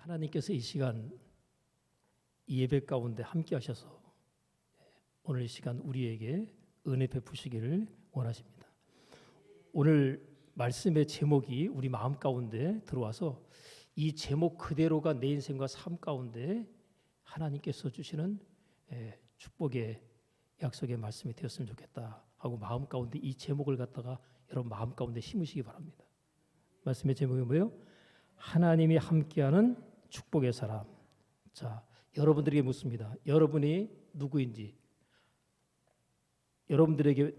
하나님께서 이 시간 이 예배 가운데 함께 하셔서 오늘 이 시간 우리에게 은혜 베푸시기를 원하십니다. 오늘 말씀의 제목이 우리 마음 가운데 들어와서 이 제목 그대로가 내 인생과 삶 가운데 하나님께서 주시는 축복의 약속의 말씀이 되었으면 좋겠다 하고 마음 가운데 이 제목을 갖다가 여러분 마음 가운데 심으시기 바랍니다. 말씀의 제목이 뭐예요? 하나님이 함께하는 축복의 사람. 자, 여러분들에게 묻습니다. 여러분이 누구인지 여러분들에게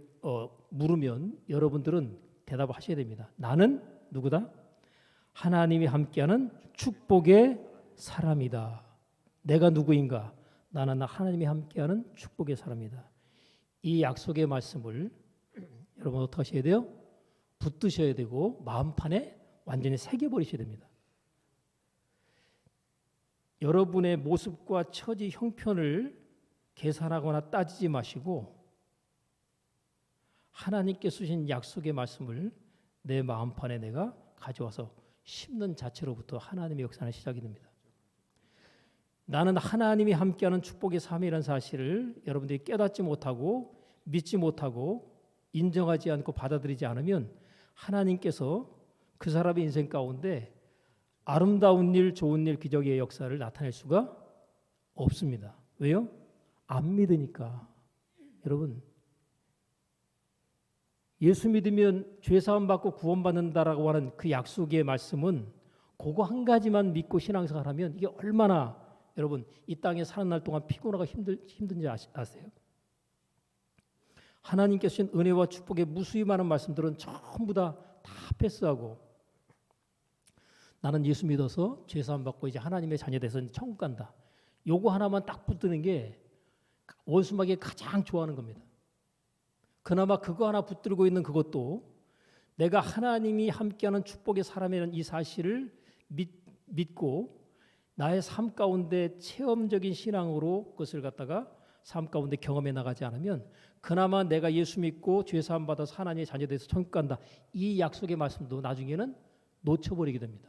물으면 여러분들은 대답하셔야 됩니다. 나는 누구다? 하나님이 함께하는 축복의 사람이다. 내가 누구인가? 나는 하나님이 함께하는 축복의 사람이다. 이 약속의 말씀을 여러분 어떻게 하셔야 돼요? 붙드셔야 되고 마음판에 완전히 새겨버리셔야 됩니다. 여러분의 모습과 처지 형편을 계산하거나 따지지 마시고 하나님께 주신 약속의 말씀을 내 마음판에 내가 가져와서 심는 자체로부터 하나님의 역사는 시작이 됩니다. 나는 하나님이 함께하는 축복의 삶이라는 사실을 여러분들이 깨닫지 못하고 믿지 못하고 인정하지 않고 받아들이지 않으면 하나님께서 그 사람의 인생 가운데 아름다운 일, 좋은 일, 기적의 역사를 나타낼 수가 없습니다. 왜요? 안 믿으니까. 여러분, 예수 믿으면 죄사함 받고 구원받는다라고 하는 그 약속의 말씀은 그거 한 가지만 믿고 신앙생활하면 이게 얼마나 여러분 이 땅에 사는 날 동안 피곤하고 힘든지 아세요? 하나님께서 주신 은혜와 축복의 무수히 많은 말씀들은 전부 다 패스하고 나는 예수 믿어서 죄사함 받고 이제 하나님의 자녀 돼서 천국 간다. 요거 하나만 딱 붙드는 게 원수마귀가 가장 좋아하는 겁니다. 그나마 그거 하나 붙들고 있는 그것도 내가 하나님이 함께하는 축복의 사람이라는 이 사실을 믿고 나의 삶 가운데 체험적인 신앙으로 그것을 갖다가 삶 가운데 경험해 나가지 않으면 그나마 내가 예수 믿고 죄사함 받아서 하나님의 자녀 돼서 천국 간다. 이 약속의 말씀도 나중에는 놓쳐버리게 됩니다.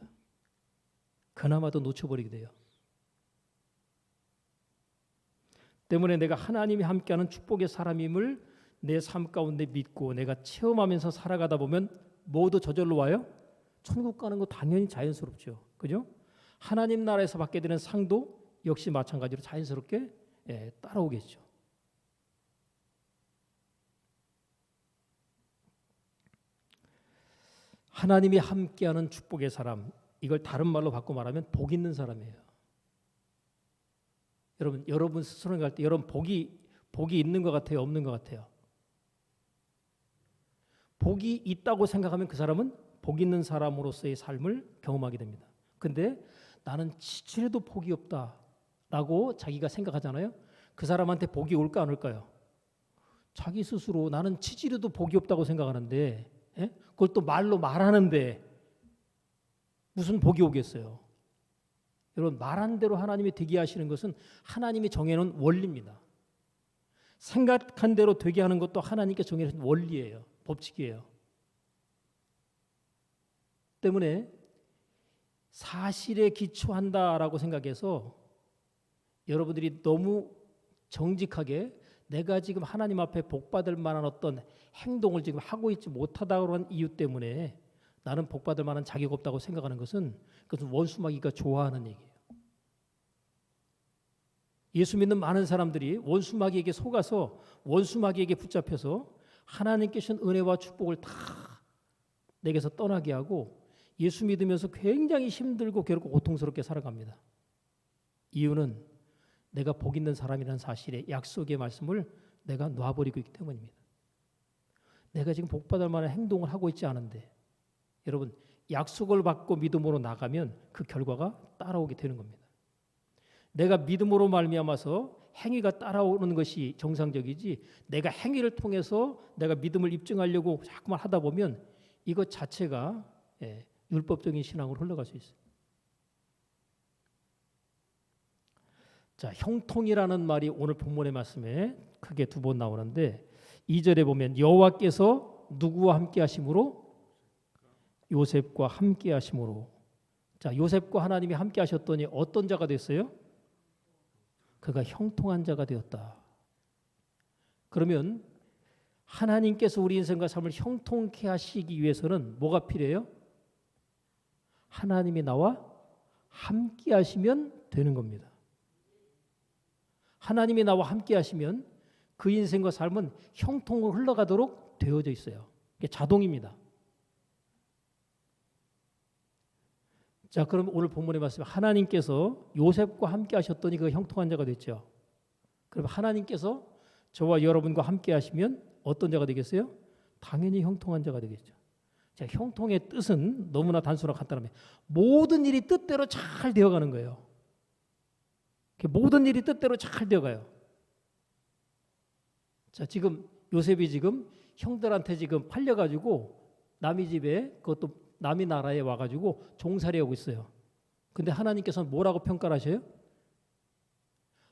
그나마도 놓쳐버리게 돼요. 때문에 내가 하나님이 함께하는 축복의 사람임을 내 삶 가운데 믿고 내가 체험하면서 살아가다 보면 모두 저절로 와요? 천국 가는 거 당연히 자연스럽죠. 그죠? 하나님 나라에서 받게 되는 상도 역시 마찬가지로 자연스럽게 따라오겠죠. 하나님이 함께하는 축복의 사람, 이걸 다른 말로 바꿔 말하면 복 있는 사람이에요. 여러분 스스로 갈 때 여러분 복이 있는 것 같아요, 없는 것 같아요? 복이 있다고 생각하면 그 사람은 복 있는 사람으로서의 삶을 경험하게 됩니다. 근데 나는 치치려도 복이 없다라고 자기가 생각하잖아요. 그 사람한테 복이 올까 안 올까요? 자기 스스로 나는 치치려도 복이 없다고 생각하는데 그걸 또 말로 말하는데 무슨 복이 오겠어요? 여러분 말한 대로 하나님이 되게 하시는 것은 하나님이 정해놓은 원리입니다. 생각한 대로 되게 하는 것도 하나님께 정해놓은 원리예요. 법칙이에요. 때문에 사실에 기초한다라고 생각해서 여러분들이 너무 정직하게 내가 지금 하나님 앞에 복받을 만한 어떤 행동을 지금 하고 있지 못하다고 하는 이유 때문에 나는 복받을 만한 자격 없다고 생각하는 것은 그것은 원수마귀가 좋아하는 얘기예요. 예수 믿는 많은 사람들이 원수마귀에게 속아서 원수마귀에게 붙잡혀서 하나님께 주신 은혜와 축복을 다 내게서 떠나게 하고 예수 믿으면서 굉장히 힘들고 괴롭고 고통스럽게 살아갑니다. 이유는 내가 복 있는 사람이라는 사실에 약속의 말씀을 내가 놔버리고 있기 때문입니다. 내가 지금 복받을 만한 행동을 하고 있지 않은데 여러분 약속을 받고 믿음으로 나가면 그 결과가 따라오게 되는 겁니다. 내가 믿음으로 말미암아서 행위가 따라오는 것이 정상적이지 내가 행위를 통해서 내가 믿음을 입증하려고 자꾸만 하다 보면 이것 자체가 율법적인 신앙으로 흘러갈 수 있어요. 자, 형통이라는 말이 오늘 본문의 말씀에 크게 두 번 나오는데 2절에 보면 여호와께서 누구와 함께 하심으로? 요셉과 함께 하심으로 자, 요셉과 하나님이 함께 하셨더니 어떤 자가 됐어요? 그가 형통한 자가 되었다. 그러면 하나님께서 우리 인생과 삶을 형통케 하시기 위해서는 뭐가 필요해요? 하나님이 나와 함께 하시면 되는 겁니다. 하나님이 나와 함께 하시면 그 인생과 삶은 형통으로 흘러가도록 되어져 있어요. 이게 자동입니다. 자, 그럼 오늘 본문의 말씀, 하나님께서 요셉과 함께 하셨더니 그가 형통한 자가 됐죠. 그럼 하나님께서 저와 여러분과 함께 하시면 어떤 자가 되겠어요? 당연히 형통한 자가 되겠죠. 자, 형통의 뜻은 너무나 단순하고 간단합니다. 모든 일이 뜻대로 잘 되어가는 거예요. 모든 일이 뜻대로 잘 되어가요. 자, 지금 요셉이 지금 형들한테 지금 팔려가지고 남의 집에, 그것도 남의 나라에 와가지고 종살이 하고 있어요. 근데 하나님께서는 뭐라고 평가를 하셔요?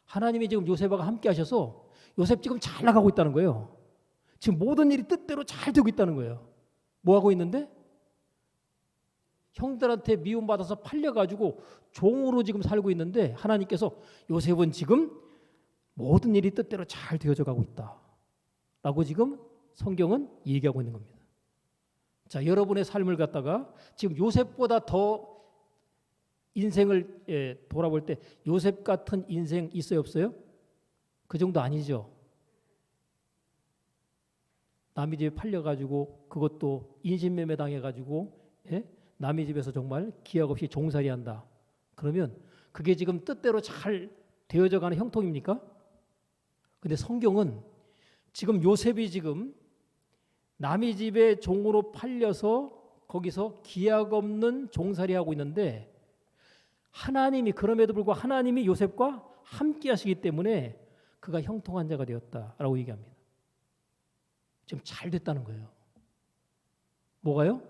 하나님이 지금 요셉과 함께 하셔서 요셉 지금 잘 나가고 있다는 거예요. 지금 모든 일이 뜻대로 잘 되고 있다는 거예요. 뭐 하고 있는데? 형들한테 미움받아서 팔려가지고 종으로 지금 살고 있는데 하나님께서 요셉은 지금 모든 일이 뜻대로 잘 되어져 가고 있다 라고 지금 성경은 얘기하고 있는 겁니다. 자, 여러분의 삶을 갖다가 지금 요셉보다 더 인생을 돌아볼 때 요셉 같은 인생 있어요, 없어요? 그 정도 아니죠. 남의 집에 팔려가지고 그것도 인신매매 당해가지고 남의 집에서 정말 기약 없이 종살이한다. 그러면 그게 지금 뜻대로 잘 되어져 가는 형통입니까? 근데 성경은 지금 요셉이 지금 남의 집에 종으로 팔려서 거기서 기약 없는 종살이하고 있는데 하나님이 그럼에도 불구하고 하나님이 요셉과 함께 하시기 때문에 그가 형통한 자가 되었다라고 얘기합니다. 지금 잘 됐다는 거예요. 뭐가요?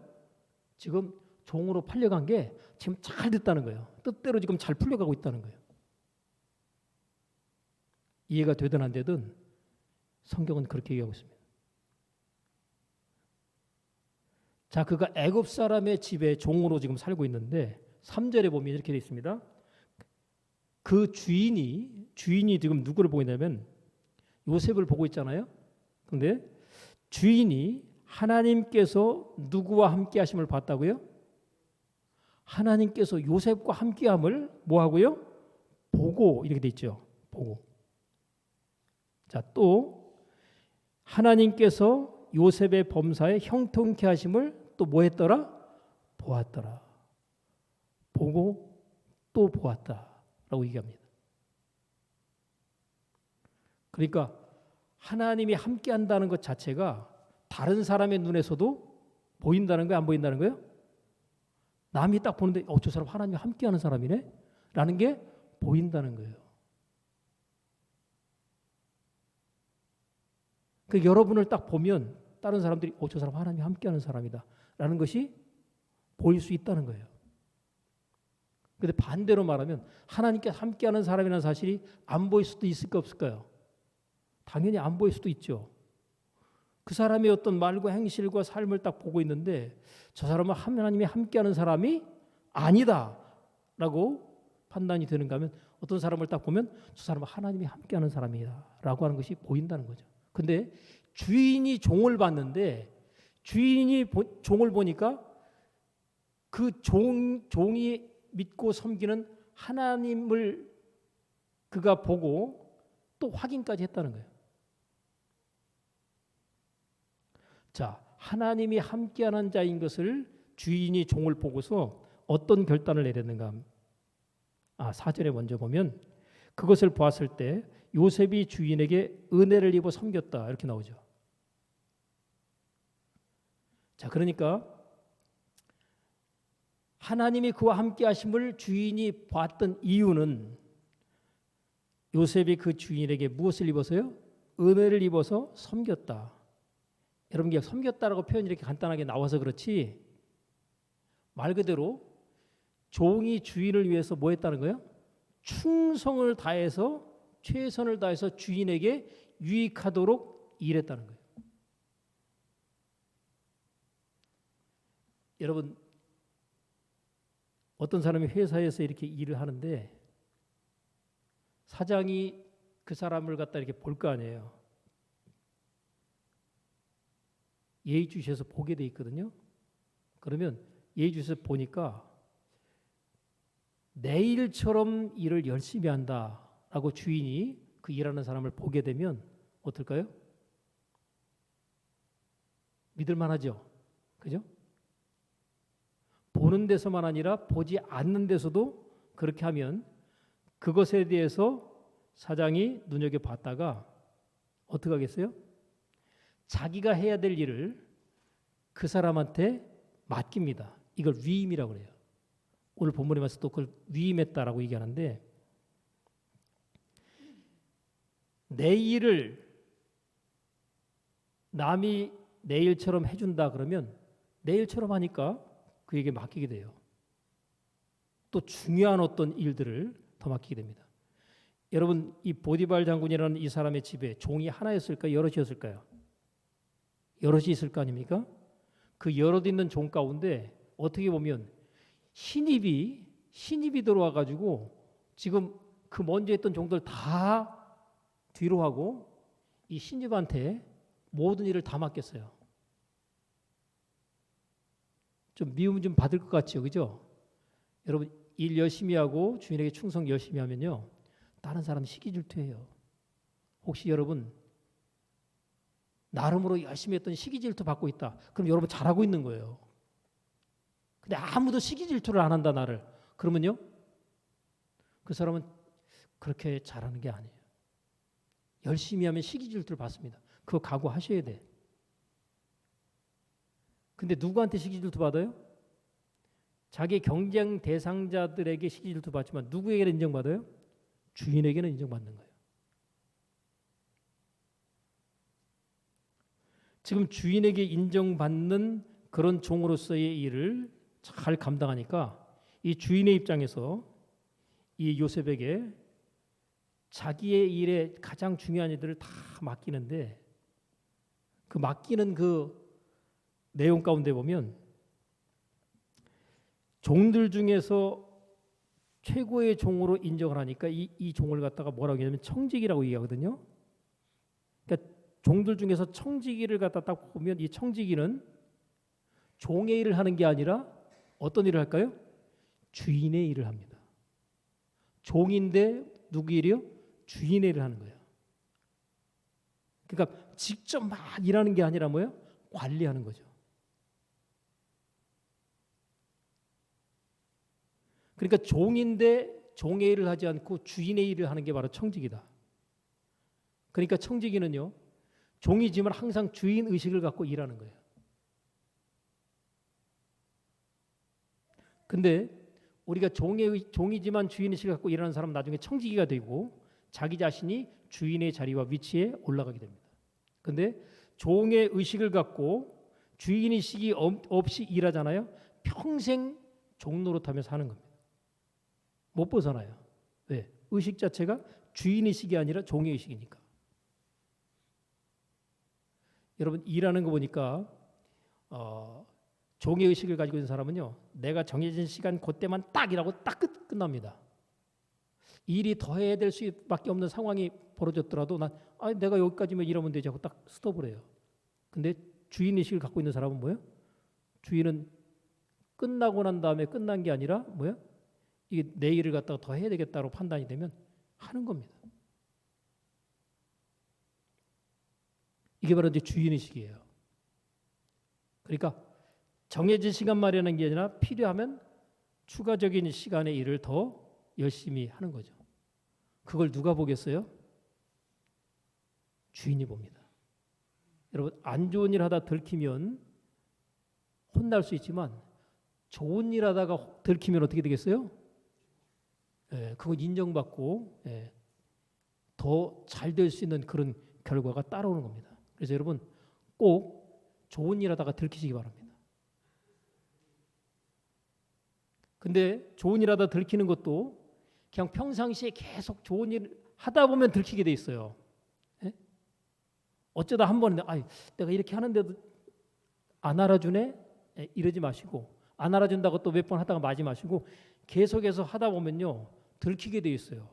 지금 종으로 팔려간 게 지금 잘 됐다는 거예요. 뜻대로 지금 잘 풀려가고 있다는 거예요. 이해가 되든 안 되든 성경은 그렇게 얘기하고 있습니다. 자, 그가 애굽 사람의 집에 종으로 지금 살고 있는데 3절에 보면 이렇게 되어 있습니다. 그 주인이 지금 누구를 보고 있냐면 요셉을 보고 있잖아요. 그런데 주인이 하나님께서 누구와 함께 하심을 봤다고요? 하나님께서 요셉과 함께함을 뭐 하고요? 보고 이렇게 돼 있죠. 보고. 자, 또 하나님께서 요셉의 범사에 형통케 하심을 또 뭐 했더라? 보았더라. 보고 또 보았다라고 얘기합니다. 그러니까 하나님이 함께 한다는 것 자체가 다른 사람의 눈에서도 보인다는 거예요? 안 보인다는 거예요? 남이 딱 보는데 저 사람 하나님이 함께 하는 사람이네? 라는 게 보인다는 거예요. 그 여러분을 딱 보면 다른 사람들이 저 사람 하나님이 함께 하는 사람이다 라는 것이 보일 수 있다는 거예요. 그런데 반대로 말하면 하나님께 함께 하는 사람이라는 사실이 안 보일 수도 있을까 없을까요? 당연히 안 보일 수도 있죠. 그 사람의 어떤 말과 행실과 삶을 딱 보고 있는데 저 사람은 하나님이 함께하는 사람이 아니다라고 판단이 되는가 하면 어떤 사람을 딱 보면 저 사람은 하나님이 함께하는 사람이다라고 하는 것이 보인다는 거죠. 근데 주인이 종을 봤는데 주인이 종을 보니까 그 종이 믿고 섬기는 하나님을 그가 보고 또 확인까지 했다는 거예요. 자, 하나님이 함께하는 자인 것을 주인이 종을 보고서 어떤 결단을 내렸는가? 4절에 먼저 보면 그것을 보았을 때 요셉이 주인에게 은혜를 입어 섬겼다 이렇게 나오죠. 자, 그러니까 하나님이 그와 함께 하심을 주인이 봤던 이유는 요셉이 그 주인에게 무엇을 입어서요? 은혜를 입어서 섬겼다. 여러분, 이게 섬겼다라고 표현이 이렇게 간단하게 나와서 그렇지 말 그대로 종이 주인을 위해서 뭐 했다는 거예요? 충성을 다해서 최선을 다해서 주인에게 유익하도록 일했다는 거예요. 여러분, 어떤 사람이 회사에서 이렇게 일을 하는데 사장이 그 사람을 갖다 이렇게 볼 거 아니에요. 예의주시에서 보게 돼 있거든요. 그러면 예의주시에서 보니까 내 일처럼 일을 열심히 한다라고 주인이 그 일하는 사람을 보게 되면 어떨까요? 믿을만하죠. 그죠? 보는 데서만 아니라 보지 않는 데서도 그렇게 하면 그것에 대해서 사장이 눈여겨봤다가 어떻게 하겠어요? 자기가 해야 될 일을 그 사람한테 맡깁니다. 이걸 위임이라고 그래요. 오늘 본문에 와서 또 그걸 위임했다라고 얘기하는데 내 일을 남이 내 일처럼 해준다 그러면 내 일처럼 하니까 그에게 맡기게 돼요. 또 중요한 어떤 일들을 더 맡기게 됩니다. 여러분 이 보디발 장군이라는 이 사람의 집에 종이 하나였을까요? 여럿이었을까요? 여럿이 있을 거 아닙니까? 그 여럿 있는 종 가운데 어떻게 보면 신입이 들어와 가지고 지금 그 먼저 했던 종들 다 뒤로 하고 이 신입한테 모든 일을 다 맡겼어요. 좀 미움 좀 받을 것 같죠, 그죠? 여러분 일 열심히 하고 주인에게 충성 열심히 하면요, 다른 사람 시기 질투해요. 혹시 여러분 나름으로 열심히 했던 시기 질투 받고 있다. 그럼 여러분 잘하고 있는 거예요. 근데 아무도 시기 질투를 안 한다 나를. 그러면요, 그 사람은 그렇게 잘하는 게 아니에요. 열심히 하면 시기 질투를 받습니다. 그거 각오하셔야 돼. 근데 누구한테 시기 질투 받아요? 자기 경쟁 대상자들에게 시기 질투 받지만 누구에게는 인정받아요? 주인에게는 인정받는 거예요. 지금 주인에게 인정받는 그런 종으로서의 일을 잘 감당하니까 이 주인의 입장에서 이 요셉에게 자기의 일에 가장 중요한 일들을 다 맡기는데 그 맡기는 그 내용 가운데 보면 종들 중에서 최고의 종으로 인정을 하니까 이 종을 갖다가 뭐라고 하냐면 청지기라고 얘기하거든요. 그러니까 종들 중에서 청지기를 갖다 딱 보면 이 청지기는 종의 일을 하는 게 아니라 어떤 일을 할까요? 주인의 일을 합니다. 종인데 누구 일이요? 주인의 일을 하는 거예요. 그러니까 직접 막 일하는 게 아니라 뭐예요? 관리하는 거죠. 그러니까 종인데 종의 일을 하지 않고 주인의 일을 하는 게 바로 청지기다. 그러니까 청지기는요, 종이지만 항상 주인 의식을 갖고 일하는 거예요. 근데 우리가 종이지만 주인 의식을 갖고 일하는 사람은 나중에 청지기가 되고 자기 자신이 주인의 자리와 위치에 올라가게 됩니다. 근데 종의 의식을 갖고 주인 의식이 없이 일하잖아요. 평생 종 노릇하면서 하는 겁니다. 못 벗어나요. 왜? 의식 자체가 주인 의식이 아니라 종의 의식이니까. 여러분 일하는 거 보니까 종의 의식을 가지고 있는 사람은요, 내가 정해진 시간 그때만 딱 일하고 딱 끝납니다. 일이 더 해야 될 수밖에 없는 상황이 벌어졌더라도 내가 여기까지만 일하면 되지 하고 딱 스톱을 해요. 근데 주인 의식을 갖고 있는 사람은 뭐예요? 주인은 끝나고 난 다음에 끝난 게 아니라 뭐예요? 이게 내 일을 갖다가 더 해야 되겠다고 판단이 되면 하는 겁니다. 이게 바로 이제 주인의식이에요. 그러니까 정해진 시간 마련하는 게 아니라 필요하면 추가적인 시간의 일을 더 열심히 하는 거죠. 그걸 누가 보겠어요? 주인이 봅니다. 여러분 안 좋은 일 하다 들키면 혼날 수 있지만 좋은 일 하다가 들키면 어떻게 되겠어요? 그건 인정받고 더 잘 될 수 있는 그런 결과가 따라오는 겁니다. 그래서 여러분 꼭 좋은 일 하다가 들키시기 바랍니다. 근데 좋은 일 하다 들키는 것도 그냥 평상시에 계속 좋은 일 하다 보면 들키게 돼 있어요. 어쩌다 한 번에 내가 이렇게 하는데도 안 알아주네? 이러지 마시고 안 알아준다고 또 몇 번 하다가 마지 마시고 계속해서 하다 보면요 들키게 돼 있어요.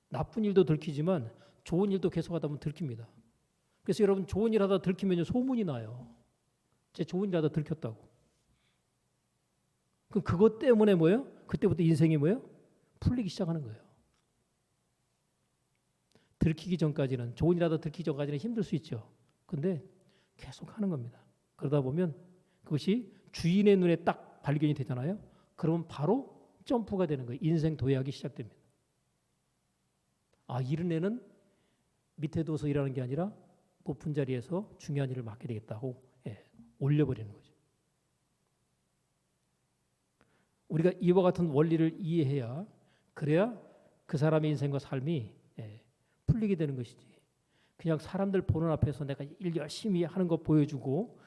나쁜 일도 들키지만 좋은 일도 계속 하다 보면 들킵니다. 그래서 여러분 좋은 일 하다 들키면 소문이 나요. 제 좋은 일 하다 들켰다고. 그럼 그것 때문에 뭐예요? 그때부터 인생이 뭐예요? 풀리기 시작하는 거예요. 들키기 전까지는 좋은 일 하다 들키기 전까지는 힘들 수 있죠. 근데 계속 하는 겁니다. 그러다 보면 그것이 주인의 눈에 딱 발견이 되잖아요. 그러면 바로 점프가 되는 거예요. 인생 도약이 시작됩니다. 아, 이런 애는 밑에 둬서 일하는 게 아니라 높은 자리에서 중요한 일을 맡게 되겠다고 올려버리는 거죠. 우리가 이와 같은 원리를 이해해야 그래야 그 사람의 인생과 삶이 풀리게 되는 것이지. 그냥 사람들 보는 앞에서 내가 일 열심히 하는 거 보여주고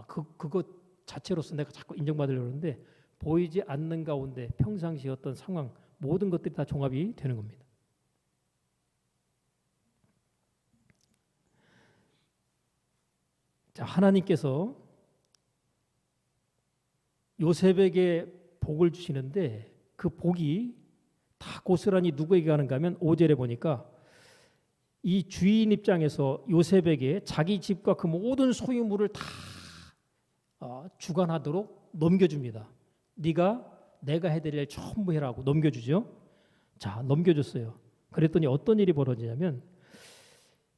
그것 자체로서 내가 자꾸 인정받으려고 하는데 보이지 않는 가운데 평상시 어떤 상황 모든 것들이 다 종합이 되는 겁니다. 자, 하나님께서 요셉에게 복을 주시는데 그 복이 다 고스란히 누구에게 가는가 하면 5절에 보니까 이 주인 입장에서 요셉에게 자기 집과 그 모든 소유물을 다 주관하도록 넘겨줍니다. 네가 내가 해야 될 일 전부 해라고 넘겨주죠. 자, 넘겨줬어요. 그랬더니 어떤 일이 벌어지냐면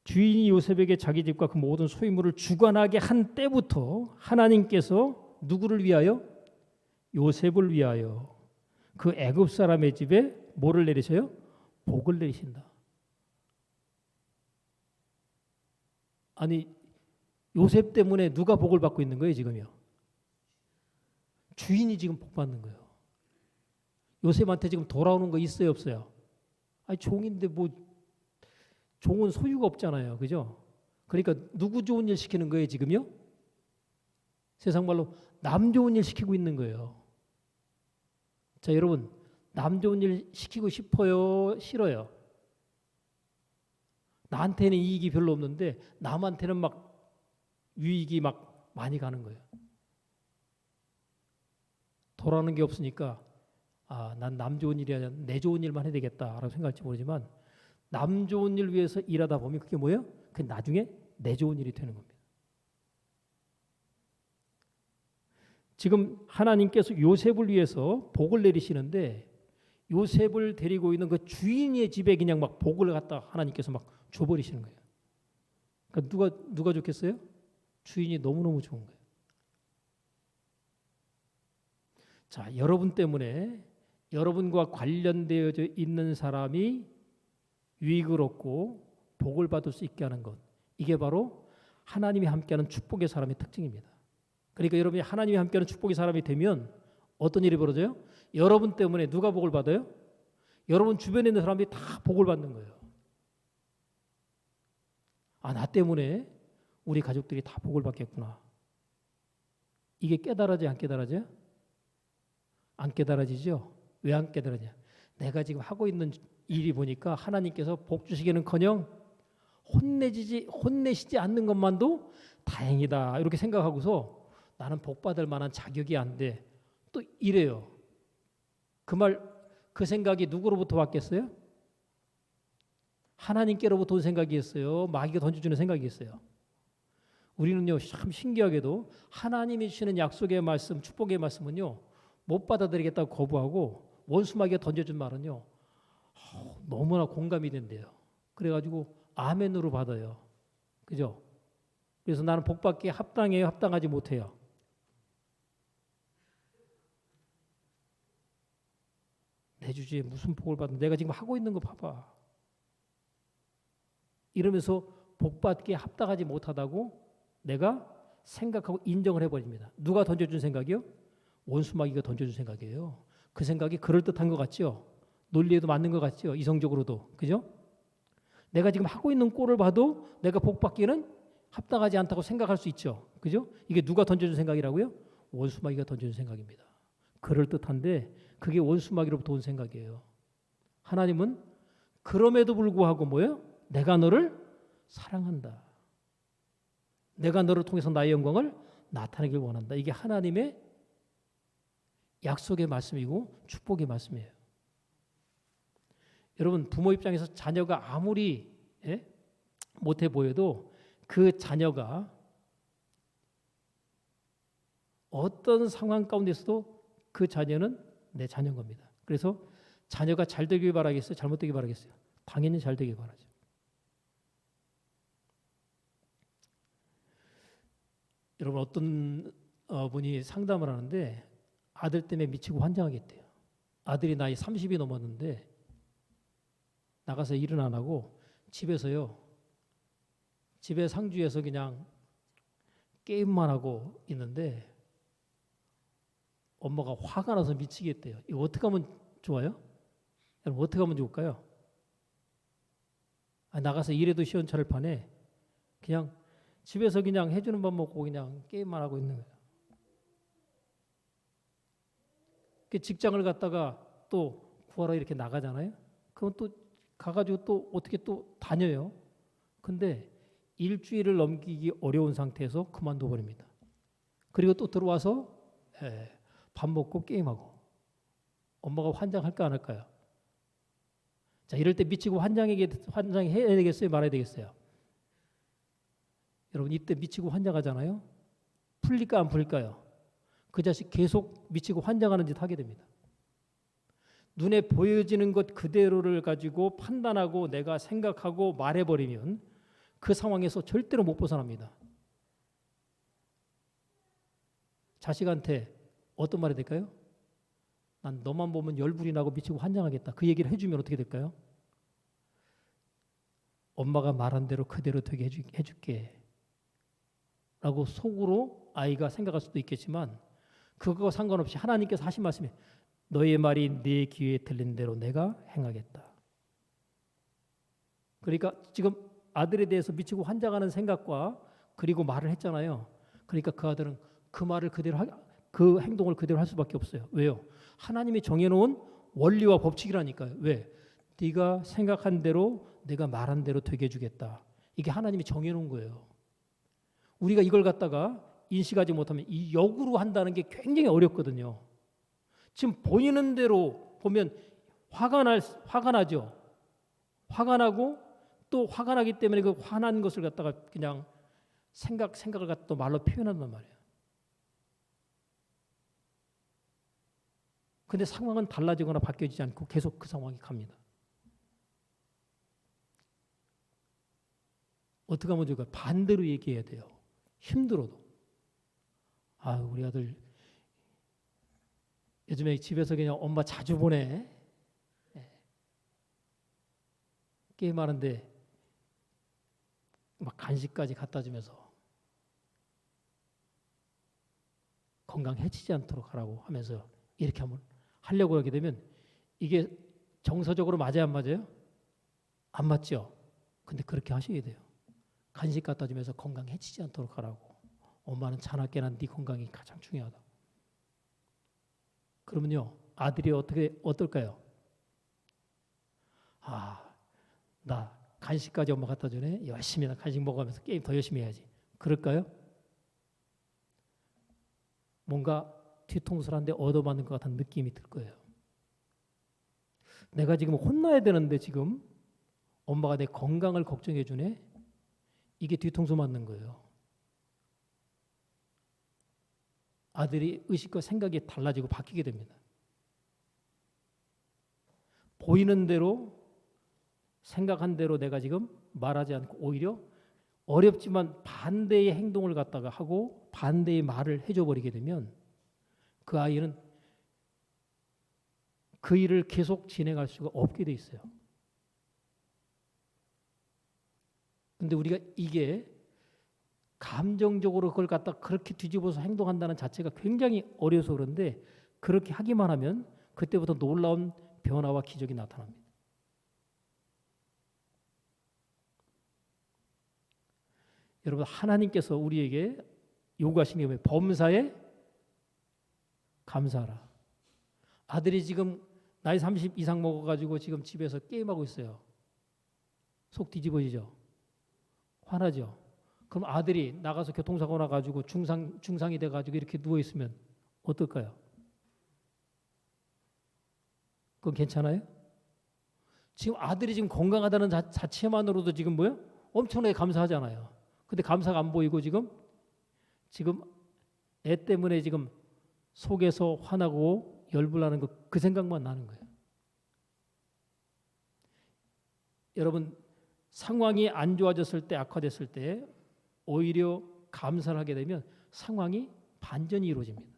주인이 요셉에게 자기 집과 그 모든 소유물을 주관하게 한 때부터 하나님께서 누구를 위하여? 요셉을 위하여 그 애굽 사람의 집에 뭐를 내리셔요? 복을 내리신다. 아니 요셉 때문에 누가 복을 받고 있는 거예요 지금요? 주인이 지금 복 받는 거예요. 요셉한테 지금 돌아오는 거 있어요 없어요? 아니 종인데 뭐 종은 소유가 없잖아요, 그죠? 그러니까 누구 좋은 일 시키는 거예요 지금요? 세상 말로 남 좋은 일 시키고 있는 거예요. 자, 여러분 남 좋은 일 시키고 싶어요, 싫어요? 나한테는 이익이 별로 없는데 남한테는 막 유익이 막 많이 가는 거예요. 돌아오는 게 없으니까 난 남 좋은 일이 아니라 내 좋은 일만 해야 되겠다라고 생각할지 모르지만 남 좋은 일 위해서 일하다 보면 그게 뭐예요? 그게 나중에 내 좋은 일이 되는 겁니다. 지금 하나님께서 요셉을 위해서 복을 내리시는데 요셉을 데리고 있는 그 주인의 집에 그냥 막 복을 갖다 하나님께서 막 줘버리시는 거예요. 그러니까 누가 좋겠어요? 주인이 너무너무 좋은 거예요. 자, 여러분 때문에 여러분과 관련되어져 있는 사람이 유익을 얻고 복을 받을 수 있게 하는 것. 이게 바로 하나님이 함께하는 축복의 사람의 특징입니다. 그러니까 여러분이 하나님이 함께하는 축복의 사람이 되면 어떤 일이 벌어져요? 여러분 때문에 누가 복을 받아요? 여러분 주변에 있는 사람들이 다 복을 받는 거예요. 나 때문에 우리 가족들이 다 복을 받겠구나. 이게 깨달아져요? 안 깨달아져요? 안 깨달아지죠? 왜 안 깨달아지냐? 내가 지금 하고 있는 일이 보니까 하나님께서 복 주시기는커녕 혼내시지 않는 것만도 다행이다 이렇게 생각하고서 나는 복 받을 만한 자격이 안 돼. 또 이래요. 그 생각이 누구로부터 왔겠어요? 하나님께로부터 온 생각이었어요? 마귀가 던져주는 생각이었어요? 우리는요 참 신기하게도 하나님이 주시는 약속의 말씀, 축복의 말씀은요 못 받아들이겠다고 거부하고 원수마귀가 던져준 말은요 너무나 공감이 된대요. 그래가지고 아멘으로 받아요. 그죠? 그래서 나는 복 받기에 합당해요? 합당하지 못해요? 내 주제에 무슨 복을 받는 내가 지금 하고 있는 거 봐봐. 이러면서 복 받기에 합당하지 못하다고 내가 생각하고 인정을 해버립니다. 누가 던져준 생각이요? 원수마귀가 던져준 생각이에요. 그 생각이 그럴듯한 것 같죠? 논리에도 맞는 것 같죠? 이성적으로도. 그죠? 내가 지금 하고 있는 꼴을 봐도 내가 복 받기는 합당하지 않다고 생각할 수 있죠. 그죠? 이게 누가 던져준 생각이라고요? 원수마귀가 던져준 생각입니다. 그럴듯한데 그게 원수마귀로부터 온 생각이에요. 하나님은 그럼에도 불구하고 뭐예요? 내가 너를 사랑한다. 내가 너를 통해서 나의 영광을 나타내길 원한다. 이게 하나님의 약속의 말씀이고 축복의 말씀이에요. 여러분 부모 입장에서 자녀가 아무리 못해 보여도 그 자녀가 어떤 상황 가운데서도 그 자녀는 내 자녀인 겁니다. 그래서 자녀가 잘 되길 바라겠어요? 잘못되길 바라겠어요? 당연히 잘 되길 바라죠. 여러분 어떤 분이 상담을 하는데 아들 때문에 미치고 환장하겠대요. 아들이 나이 30이 넘었는데 나가서 일은 안 하고 집에서요. 집에 상주에서 그냥 게임만 하고 있는데 엄마가 화가 나서 미치겠대요. 이거 어떻게 하면 좋아요? 여러분 어떻게 하면 좋을까요? 나가서 일해도 시원찮을 판에 그냥 집에서 그냥 해주는 밥 먹고 그냥 게임만 하고 있는 거예요. 그 직장을 갔다가 또 구하러 이렇게 나가잖아요. 그럼 또 가가지고 또 어떻게 또 다녀요. 근데 일주일을 넘기기 어려운 상태에서 그만둬 버립니다. 그리고 또 들어와서 밥 먹고 게임하고. 엄마가 환장할까 안 할까요? 자, 이럴 때 미치고 환장해야 되겠어요? 말아야 되겠어요? 여러분 이때 미치고 환장하잖아요. 풀릴까 안 풀릴까요? 그 자식 계속 미치고 환장하는 짓 하게 됩니다. 눈에 보여지는 것 그대로를 가지고 판단하고 내가 생각하고 말해버리면 그 상황에서 절대로 못 벗어납니다. 자식한테 어떤 말이 될까요? 난 너만 보면 열불이 나고 미치고 환장하겠다. 그 얘기를 해주면 어떻게 될까요? 엄마가 말한 대로 그대로 되게 해줄게. 라고 속으로 아이가 생각할 수도 있겠지만 그거와 상관없이 하나님께서 하신 말씀이 너의 말이 네 귀에 들린 대로 내가 행하겠다. 그러니까 지금 아들에 대해서 미치고 환장하는 생각과 그리고 말을 했잖아요. 그러니까 그 아들은 그 말을 그대로 그 행동을 그대로 할 수밖에 없어요. 왜요? 하나님이 정해놓은 원리와 법칙이라니까요. 왜? 네가 생각한 대로 내가 말한 대로 되게 해주겠다. 이게 하나님이 정해놓은 거예요. 우리가 이걸 갖다가 인식하지 못하면 이 역으로 한다는 게 굉장히 어렵거든요. 지금 보이는 대로 보면 화가 나죠. 화가 나고 또 화가 나기 때문에 그 화난 것을 갖다가 그냥 생각을 갖다 또 말로 표현한단 말이에요. 근데 상황은 달라지거나 바뀌어지지 않고 계속 그 상황이 갑니다. 어떻게 하면 좋을까요? 반대로 얘기해야 돼요. 힘들어도. 우리 아들 요즘에 집에서 그냥 엄마 자주 보내. 게임하는데 막 간식까지 갖다 주면서 건강 해치지 않도록 하라고 하면서 이렇게 하려고 하게 되면 이게 정서적으로 맞아요, 안 맞아요? 안 맞죠? 근데 그렇게 하셔야 돼요. 간식 갖다 주면서 건강 해치지 않도록 하라고. 엄마는 자나깨나 네 건강이 가장 중요하다. 그러면요, 아들이 어떨까요? 나 간식까지 엄마 갖다 주네. 열심히 나 간식 먹으면서 게임 더 열심히 해야지. 그럴까요? 뭔가 뒤통수한데 얻어맞는 것 같은 느낌이 들 거예요. 내가 지금 혼나야 되는데 지금 엄마가 내 건강을 걱정해 주네. 이게 뒤통수 맞는 거예요. 아들이 의식과 생각이 달라지고 바뀌게 됩니다. 보이는 대로 생각한 대로 내가 지금 말하지 않고 오히려 어렵지만 반대의 행동을 갖다가 하고 반대의 말을 해줘 버리게 되면 그 아이는 그 일을 계속 진행할 수가 없게 돼 있어요. 근데 우리가 이게 감정적으로 그걸 갖다 그렇게 뒤집어서 행동한다는 자체가 굉장히 어려워서 그런데 그렇게 하기만 하면 그때부터 놀라운 변화와 기적이 나타납니다. 여러분 하나님께서 우리에게 요구하신 게 뭐예요? 범사에 감사하라. 아들이 지금 나이 30 이상 먹어가지고 지금 집에서 게임하고 있어요. 속 뒤집어지죠. 화나죠. 그럼 아들이 나가서 교통사고 나가지고 중상이 돼가지고 이렇게 누워있으면 어떨까요? 그건 괜찮아요? 지금 아들이 지금 건강하다는 자체만으로도 지금 뭐야? 엄청나게 감사하잖아요. 근데 감사가 안 보이고 지금 애 때문에 지금 속에서 화나고 열불나는 그 생각만 나는 거예요. 여러분, 상황이 안 좋아졌을 때, 악화됐을 때 오히려 감사를 하게 되면 상황이 반전이 이루어집니다.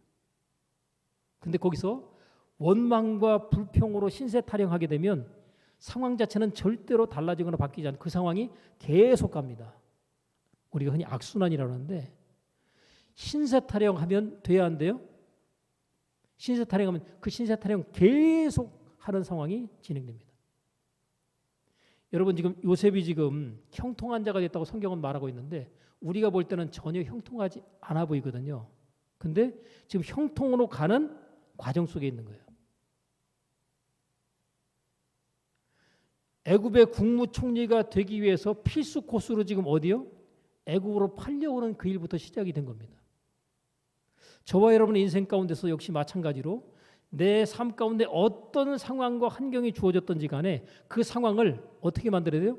근데 거기서 원망과 불평으로 신세 타령하게 되면 상황 자체는 절대로 달라지거나 바뀌지 않는 그 상황이 계속 갑니다. 우리가 흔히 악순환이라고 하는데, 신세 타령하면 돼야 안 돼요? 신세 타령하면 그 신세 타령 계속 하는 상황이 진행됩니다. 여러분, 지금 요셉이 지금 형통한 자가 됐다고 성경은 말하고 있는데 우리가 볼 때는 전혀 형통하지 않아 보이거든요. 근데 지금 형통으로 가는 과정 속에 있는 거예요. 애굽의 국무총리가 되기 위해서 필수 코스로 지금 어디요? 애굽으로 팔려오는 그 일부터 시작이 된 겁니다. 저와 여러분의 인생 가운데서 역시 마찬가지로 내 삶 가운데 어떤 상황과 환경이 주어졌던지 간에 그 상황을 어떻게 만들어야 돼요?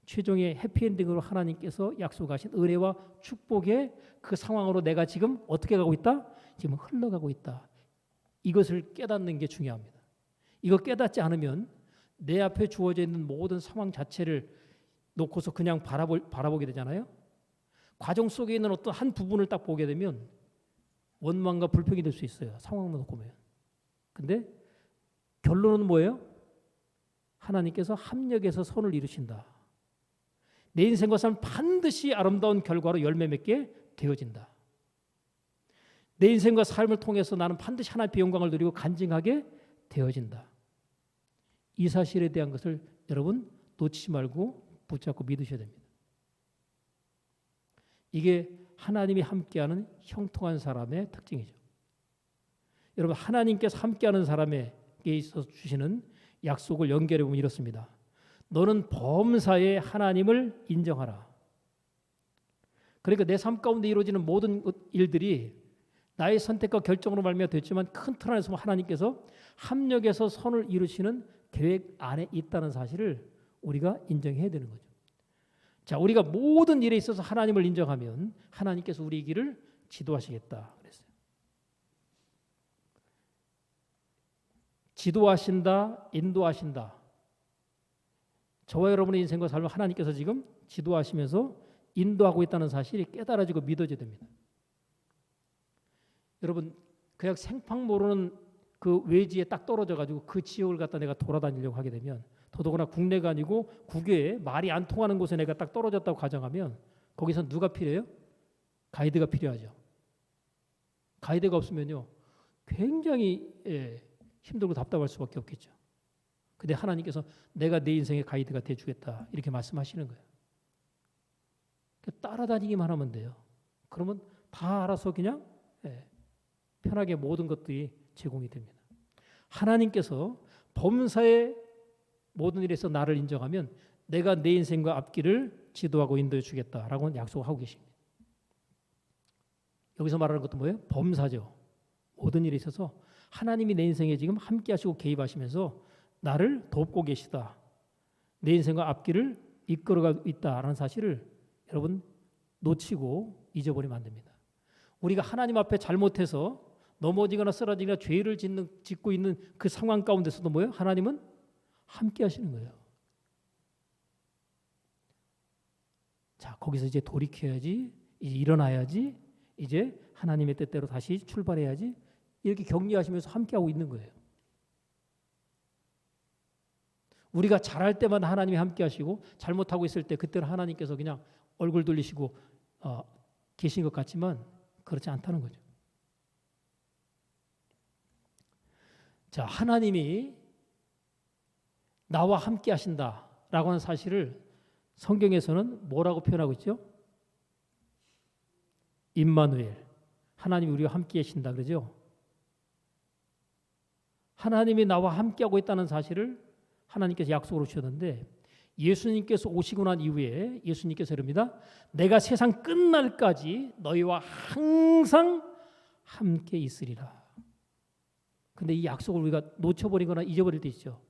최종의 해피엔딩으로 하나님께서 약속하신 은혜와 축복의 그 상황으로 내가 지금 어떻게 가고 있다? 지금 흘러가고 있다. 이것을 깨닫는 게 중요합니다. 이거 깨닫지 않으면 내 앞에 주어져 있는 모든 상황 자체를 놓고서 그냥 바라보게 되잖아요. 과정 속에 있는 어떤 한 부분을 딱 보게 되면 원망과 불평이 될 수 있어요. 상황만 놓고 보면. 근데 결론은 뭐예요? 하나님께서 합력해서 선을 이루신다. 내 인생과 삶 반드시 아름다운 결과로 열매 맺게 되어진다. 내 인생과 삶을 통해서 나는 반드시 하나님의 영광을 누리고 간증하게 되어진다. 이 사실에 대한 것을 여러분 놓치지 말고 붙잡고 믿으셔야 됩니다. 이게 하나님이 함께하는 형통한 사람의 특징이죠. 여러분, 하나님께서 함께하는 사람에게 있어서 주시는 약속을 연결해 보면 이렇습니다. 너는 범사에 하나님을 인정하라. 그러니까 내 삶 가운데 이루어지는 모든 일들이 나의 선택과 결정으로 말미암아 됐지만 큰 틀 안에서 하나님께서 합력해서 선을 이루시는 계획 안에 있다는 사실을 우리가 인정해야 되는 거죠. 자, 우리가 모든 일에 있어서 하나님을 인정하면 하나님께서 우리 길을 지도하시겠다 그랬어요. 지도하신다, 인도하신다. 저와 여러분의 인생과 삶을 하나님께서 지금 지도하시면서 인도하고 있다는 사실이 깨달아지고 믿어져야 됩니다. 여러분, 그냥 생판 모르는 그 외지에 딱 떨어져가지고 그 지역을 갖다 내가 돌아다니려고 하게 되면, 더더구나 국내가 아니고 국외에 말이 안 통하는 곳에 내가 딱 떨어졌다고 가정하면 거기서 누가 필요해요? 가이드가 필요하죠. 가이드가 없으면요 굉장히 힘들고 답답할 수밖에 없겠죠. 근데 하나님께서 내가 내 인생의 가이드가 돼주겠다 이렇게 말씀하시는 거예요. 따라다니기만 하면 돼요. 그러면 다 알아서 그냥 편하게 모든 것들이 제공이 됩니다. 하나님께서 범사의 모든 일에서 나를 인정하면 내가 내 인생과 앞길을 지도하고 인도해 주겠다라고 약속하고 계십니다. 여기서 말하는 것도 뭐예요? 범사죠. 모든 일에 있어서 하나님이 내 인생에 지금 함께 하시고 개입하시면서 나를 돕고 계시다. 내 인생과 앞길을 이끌어가고 있다라는 사실을 여러분 놓치고 잊어버리면 안 됩니다. 우리가 하나님 앞에 잘못해서 넘어지거나 쓰러지거나 죄를 짓고 있는 그 상황 가운데서도 뭐예요? 하나님은 함께 하시는 거예요. 자, 거기서 이제 돌이켜야지, 이제 일어나야지, 이제 하나님의 뜻대로 다시 출발해야지, 이렇게 격려하시면서 함께하고 있는 거예요. 우리가 잘할 때만 하나님이 함께 하시고 잘못하고 있을 때 그때는 하나님께서 그냥 얼굴 돌리시고 계신 것 같지만 그렇지 않다는 거죠. 자, 하나님이 나와 함께 하신다라고 하는 사실을 성경에서는 뭐라고 표현하고 있죠? 임마누엘, 하나님이 우리와 함께 계신다 그러죠. 하나님이 나와 함께하고 있다는 사실을 하나님께서 약속으로 주셨는데, 예수님께서 오시고 난 이후에 예수님께서 이럽니다. 내가 세상 끝날까지 너희와 항상 함께 있으리라. 근데 이 약속을 우리가 놓쳐버리거나 잊어버릴 때 있죠.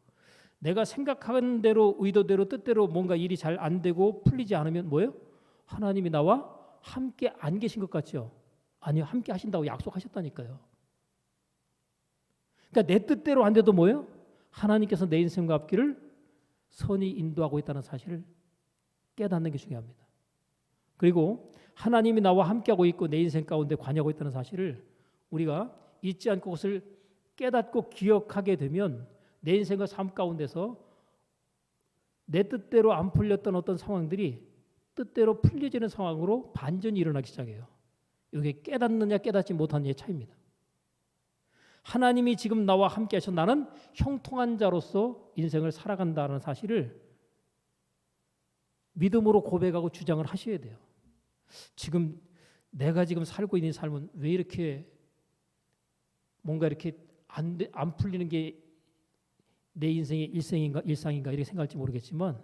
내가 생각하는 대로 의도대로 뜻대로 뭔가 일이 잘 안 되고 풀리지 않으면 뭐예요? 하나님이 나와 함께 안 계신 것 같죠? 아니요. 함께 하신다고 약속하셨다니까요. 그러니까 내 뜻대로 안 돼도 뭐예요? 하나님께서 내 인생과 앞길을 선히 인도하고 있다는 사실을 깨닫는 게 중요합니다. 그리고 하나님이 나와 함께하고 있고 내 인생 가운데 관여하고 있다는 사실을 우리가 잊지 않고 그것을 깨닫고 기억하게 되면 내 인생과 삶 가운데서 내 뜻대로 안 풀렸던 어떤 상황들이 뜻대로 풀려지는 상황으로 반전이 일어나기 시작해요. 이게 깨닫느냐 깨닫지 못하느냐의 차이입니다. 하나님이 지금 나와 함께 하셔 나는 형통한 자로서 인생을 살아간다는 사실을 믿음으로 고백하고 주장을 하셔야 돼요. 지금 내가 지금 살고 있는 삶은 왜 이렇게 뭔가 이렇게 안 풀리는 게 내 인생의 일상인가 이렇게 생각할지 모르겠지만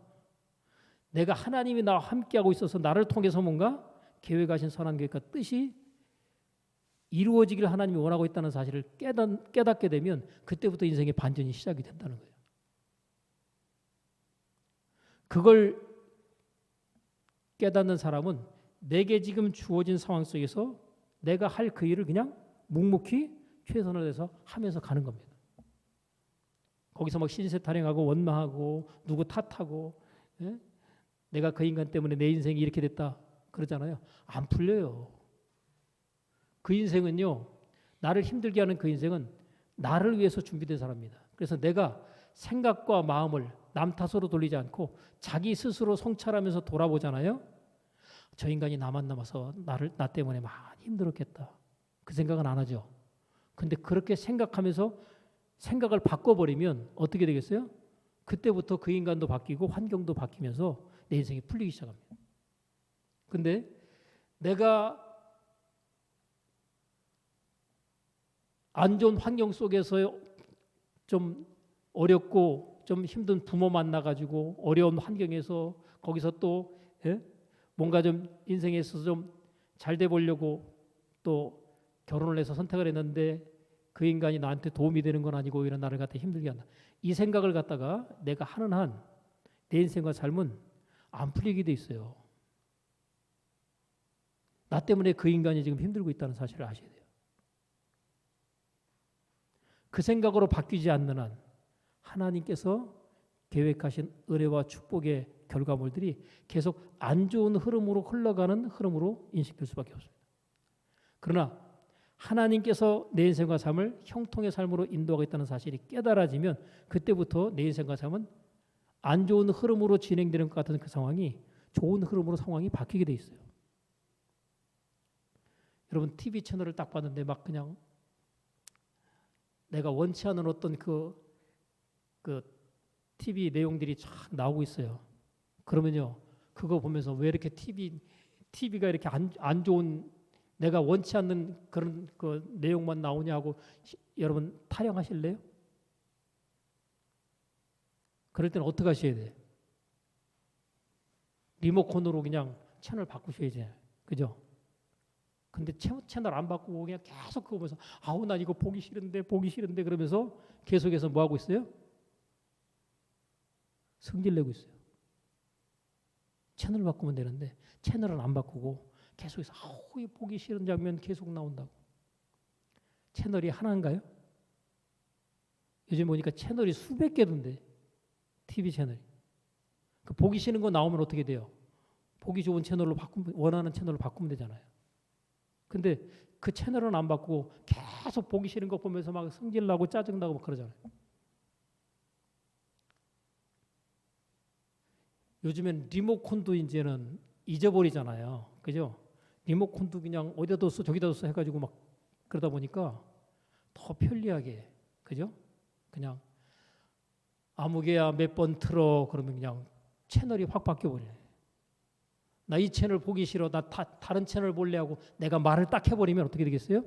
내가 하나님이 나와 함께하고 있어서 나를 통해서 뭔가 계획하신 선한 계획과 뜻이 이루어지길 하나님이 원하고 있다는 사실을 깨닫게 되면 그때부터 인생의 반전이 시작이 된다는 거예요. 그걸 깨닫는 사람은 내게 지금 주어진 상황 속에서 내가 할 그 일을 그냥 묵묵히 최선을 다해서 하면서 가는 겁니다. 거기서 막 신세 타령하고 원망하고 누구 탓하고 내가 그 인간 때문에 내 인생이 이렇게 됐다 그러잖아요. 안 풀려요. 그 인생은요. 나를 힘들게 하는 그 인생은 나를 위해서 준비된 사람입니다. 그래서 내가 생각과 마음을 남 탓으로 돌리지 않고 자기 스스로 성찰하면서 돌아보잖아요. 저 인간이 나만 남아서 나 때문에 많이 힘들었겠다. 그 생각은 안 하죠. 근데 그렇게 생각하면서 생각을 바꿔버리면 어떻게 되겠어요? 그때부터 그 인간도 바뀌고 환경도 바뀌면서 내 인생이 풀리기 시작합니다. 근데 내가 안 좋은 환경 속에서 좀 어렵고 좀 힘든 부모 만나가지고 어려운 환경에서 거기서 또 뭔가 좀 인생에 있어서 좀 잘 돼 보려고 또 결혼을 해서 선택을 했는데 그 인간이 나한테 도움이 되는 건 아니고 오히려 나를 갖다 힘들게 한다. 이 생각을 갖다가 내가 하는 한 내 인생과 삶은 안 풀리게 돼 있어요. 나 때문에 그 인간이 지금 힘들고 있다는 사실을 아셔야 돼요. 그 생각으로 바뀌지 않는 한 하나님께서 계획하신 은혜와 축복의 결과물들이 계속 안 좋은 흐름으로 흘러가는 흐름으로 인식될 수밖에 없습니다. 그러나 하나님께서 내 인생과 삶을 형통의 삶으로 인도하고 있다는 사실이 깨달아지면 그때부터 내 인생과 삶은 안 좋은 흐름으로 진행되는 것 같은 그 상황이 좋은 흐름으로 상황이 바뀌게 돼 있어요. 여러분 TV 채널을 딱 봤는데 막 그냥 내가 원치 않은 어떤 그 TV 내용들이 쫙 나오고 있어요. 그러면요, 그거 보면서 왜 이렇게 TV가 이렇게 안 좋은 내가 원치 않는 그런 그 내용만 나오냐고 여러분 타령하실래요? 그럴 때는 어떻게 하셔야 돼요? 리모컨으로 그냥 채널 바꾸셔야지, 그죠? 근데 채널 안 바꾸고 그냥 계속 그거 보면서 아우 난 이거 보기 싫은데 그러면서 계속해서 뭐 하고 있어요? 성질 내고 있어요. 채널 바꾸면 되는데 채널을 안 바꾸고 계속해서 아우 이 보기 싫은 장면 계속 나온다고. 채널이 하나인가요? 요즘 보니까 채널이 수백 개던데 TV 채널이. 그 보기 싫은 거 나오면 어떻게 돼요? 보기 좋은 채널로 원하는 채널로 바꾸면 되잖아요. 근데 그 채널은 안 바꾸고 계속 보기 싫은 거 보면서 막 성질나고 짜증나고 막 그러잖아요. 요즘엔 리모컨도 이제는 잊어버리잖아요. 그죠? 리모컨도 그냥 어디다 뒀어 저기다 뒀어 해가지고 막 그러다 보니까 더 편리하게, 그죠? 그냥 아무개야 몇 번 틀어 그러면 그냥 채널이 확 바뀌어버려요. 나 이 채널 보기 싫어. 나 다른 채널 볼래 하고 내가 말을 딱 해버리면 어떻게 되겠어요?